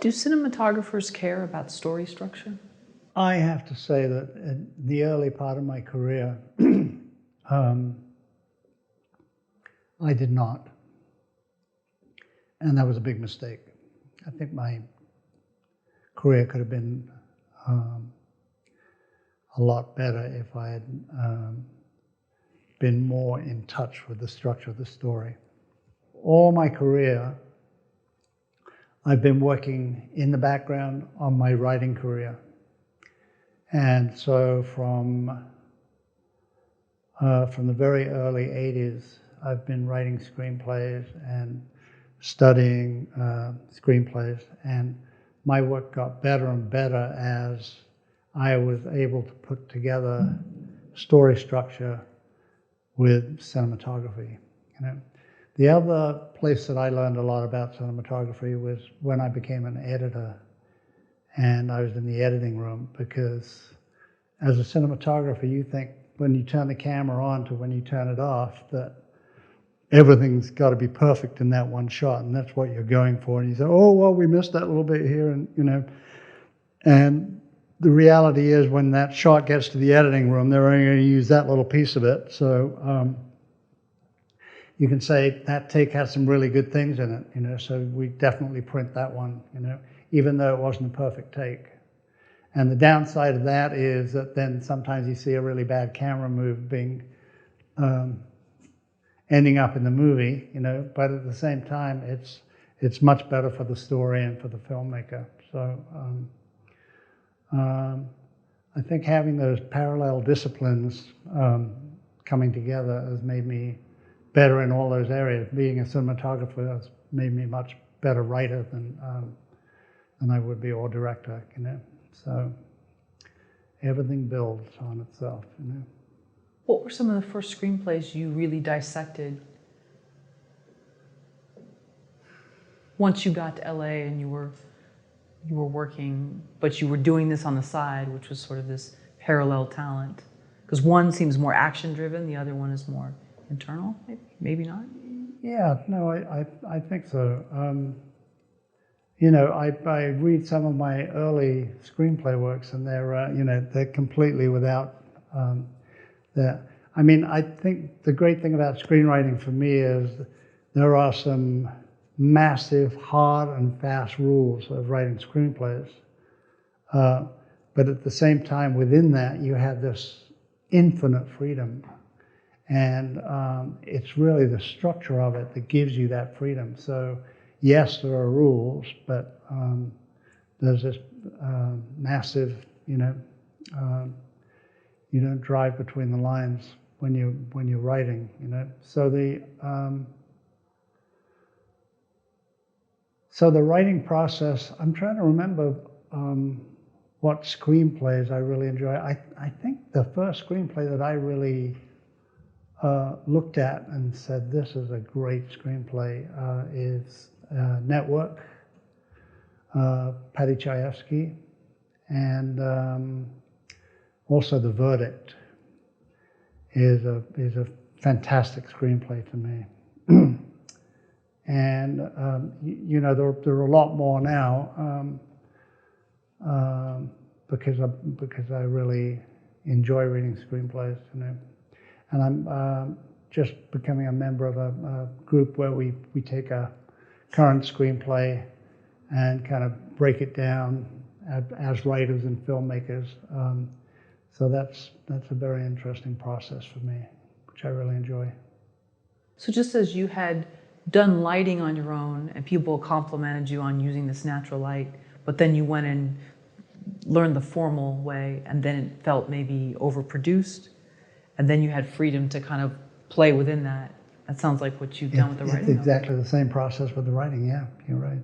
Do cinematographers care about story structure? I have to say that in the early part of my career, I did not. And that was a big mistake. I think my career could have been a lot better if I had been more in touch with the structure of the story. All my career, I've been working in the background on my writing career. And so from the very early 80s, I've been writing screenplays and studying screenplays, and my work got better and better as I was able to put together story structure with cinematography. The other place that I learned a lot about cinematography was when I became an editor, and I was in the editing room, because as a cinematographer, you think when you turn the camera on to when you turn it off that everything's got to be perfect in that one shot, and that's what you're going for. And you say, oh, well, we missed that little bit here, and and the reality is when that shot gets to the editing room, they're only going to use that little piece of it. So you can say that take has some really good things in it, so we definitely print that one, even though it wasn't a perfect take. And the downside of that is that then sometimes you see a really bad camera move being ending up in the movie, but at the same time, it's much better for the story and for the filmmaker. So I think having those parallel disciplines coming together has made me better in all those areas. Being a cinematographer has made me a much better writer than I would be, or director, So everything builds on itself, What were some of the first screenplays you really dissected once you got to LA and you were working, but you were doing this on the side, which was sort of this parallel talent? Because one seems more action-driven, the other one is more internal, maybe not? Yeah, no, I think so. I read some of my early screenplay works, and they're completely without that. I mean, I think the great thing about screenwriting for me is there are some massive, hard and fast rules of writing screenplays. But at the same time, within that, you have this infinite freedom. And it's really the structure of it that gives you that freedom. So yes, there are rules, but there's this massive, you don't drive between the lines when you're writing, So the writing process, I'm trying to remember what screenplays I really enjoy. I think the first screenplay that I really looked at and said, this is a great screenplay, is Network, Paddy Chayefsky, and also The Verdict is a fantastic screenplay to me. And there are a lot more now because I really enjoy reading screenplays, And I'm just becoming a member of a group where we take a current screenplay and kind of break it down as writers and filmmakers. So that's a very interesting process for me, which I really enjoy. So just as you had done lighting on your own and people complimented you on using this natural light, but then you went and learned the formal way, and then it felt maybe overproduced, and then you had freedom to kind of play within that. That sounds like what you've done with the writing. It's exactly the same process with the writing, yeah, you're right.